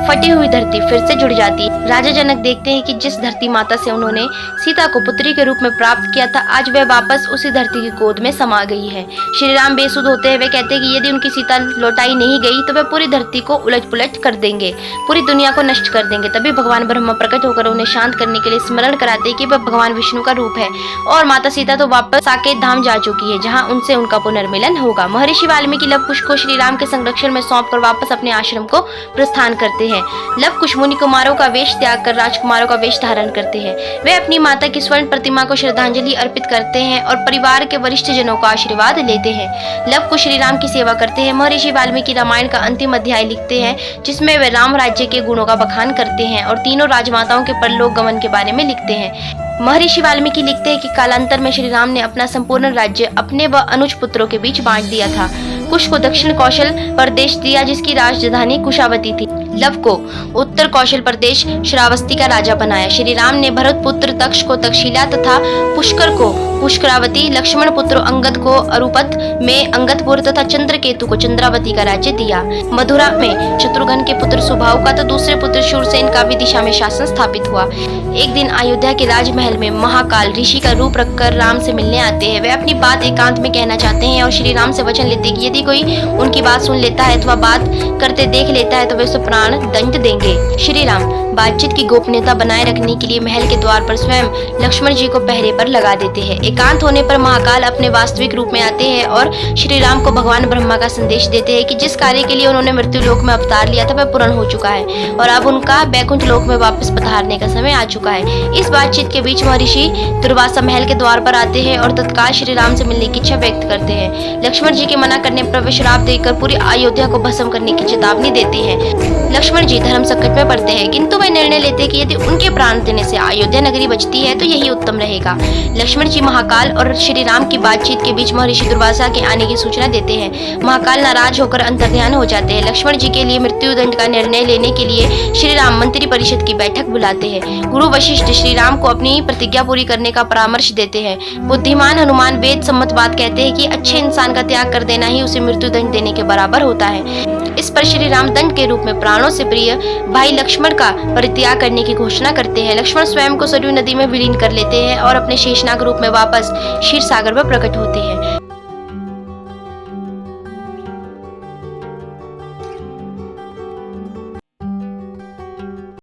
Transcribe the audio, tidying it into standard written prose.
फटी हुई धरती फिर से जुड़ जाती है। राजा जनक देखते हैं कि जिस धरती माता से उन्होंने सीता को पुत्री के रूप में प्राप्त किया था, आज वह वापस उसी धरती की गोद में समा गई है। श्री राम बेसुध होते हैं। वे कहते हैं कि यदि उनकी सीता लौटाई नहीं गई तो वे पूरी धरती को उलट पुलट कर देंगे, पूरी दुनिया को नष्ट कर देंगे। तभी भगवान ब्रह्मा प्रकट होकर उन्हें शांत करने के लिए स्मरण कराते हैं कि वह भगवान विष्णु का रूप है और माता सीता तो वापस साकेत धाम जा चुकी है, जहाँ उनसे उनका पुनर्मिलन होगा। महर्षि वाल्मीकि लव कुश को श्री राम के संरक्षण में सौंपकर वापस अपने आश्रम को प्रस्थान करते हैं। लव कुश मुनि कुमारों का वेश त्याग कर राजकुमारों का वेश धारण करते हैं। वे अपनी माता की स्वर्ण प्रतिमा को श्रद्धांजलि अर्पित करते हैं और परिवार के वरिष्ठ जनों का आशीर्वाद लेते हैं। लव कुश श्री राम की सेवा करते हैं। महर्षि वाल्मीकि रामायण का अंतिम अध्याय लिखते हैं, जिसमें वे राम राज्य के गुणों का बखान करते हैं और तीनों राजमाताओं के परलोक गमन के बारे में लिखते हैं। महर्षि वाल्मीकि लिखते हैं कि कालांतर में श्री राम ने अपना संपूर्ण राज्य अपने व अनुज पुत्रों के बीच बांट दिया था। कुश को दक्षिण कौशल प्रदेश दिया, जिसकी राजधानी कुशावती थी। लव को उत्तर कौशल प्रदेश श्रावस्ती का राजा बनाया। श्री राम ने भरत पुत्र तक्ष को तक्षशिला तथा पुष्कर को पुष्करावती, लक्ष्मण पुत्र अंगद को अरुपत में अंगदपुर तथा चंद्रकेतु को चंद्रावती का राज्य दिया। मथुरा में शत्रुघ्न के पुत्र सुबाहु का तो दूसरे पुत्र शूरसेन का विदिशा में शासन स्थापित हुआ। एक दिन अयोध्या के राजमहल में महाकाल ऋषि का रूप रखकर राम से मिलने आते हैं। वे अपनी बात एकांत में कहना चाहते हैं और श्री राम से वचन लेते हैं कि यदि कोई उनकी बात सुन लेता है अथवा बात करते देख लेता है तो वे उसे प्राण दंड देंगे। श्री राम बातचीत की गोपनीयता बनाए रखने के लिए महल के द्वार पर स्वयं लक्ष्मण जी को पहरे पर लगा देते हैं। एकांत होने पर महाकाल अपने वास्तविक रूप में आते हैं और श्री राम को भगवान ब्रह्मा का संदेश देते हैं कि जिस कार्य के लिए उन्होंने मृत्यु लोक में अवतार लिया था वह पूर्ण हो चुका है और अब उनका बैकुंठ लोक में वापस पधारने का समय आ चुका है। इस बातचीत के बीच महर्षि दुर्वासा महल के द्वार पर आते हैं और तत्काल श्री राम से मिलने की इच्छा व्यक्त करते हैं। लक्ष्मण जी के मना करने पर वे श्राप देकर पूरी अयोध्या को भस्म करने की चेतावनी देते हैं। लक्ष्मण जी धर्म संकट में पड़ते हैं, किंतु वे निर्णय लेते हैं कि यदि उनके प्राण देने से अयोध्या नगरी बचती है तो यही उत्तम रहेगा। लक्ष्मण जी महाकाल और श्री राम की बातचीत के बीच महर्षि दुर्वासा के आने की सूचना देते हैं। महाकाल नाराज होकर अंतर्ध्यान हो जाते हैं। लक्ष्मण जी के लिए मृत्यु दंड का निर्णय लेने के लिए श्री राम मंत्री परिषद की बैठक बुलाते हैं। गुरु वशिष्ठ श्री राम को अपनी प्रतिज्ञा पूरी करने का परामर्श देते हैं। बुद्धिमान हनुमान वेद सम्मत बात कहते हैं कि अच्छे इंसान का त्याग कर देना ही उसे मृत्यु दंड देने के बराबर होता है। इस पर श्री राम दंड के रूप में प्राणों से प्रिय भाई लक्ष्मण का परित्याग करने की घोषणा करते हैं। लक्ष्मण स्वयं को सरयू नदी में विलीन कर लेते हैं और अपने शेषनाग रूप में वापस क्षीर सागर में प्रकट होते हैं।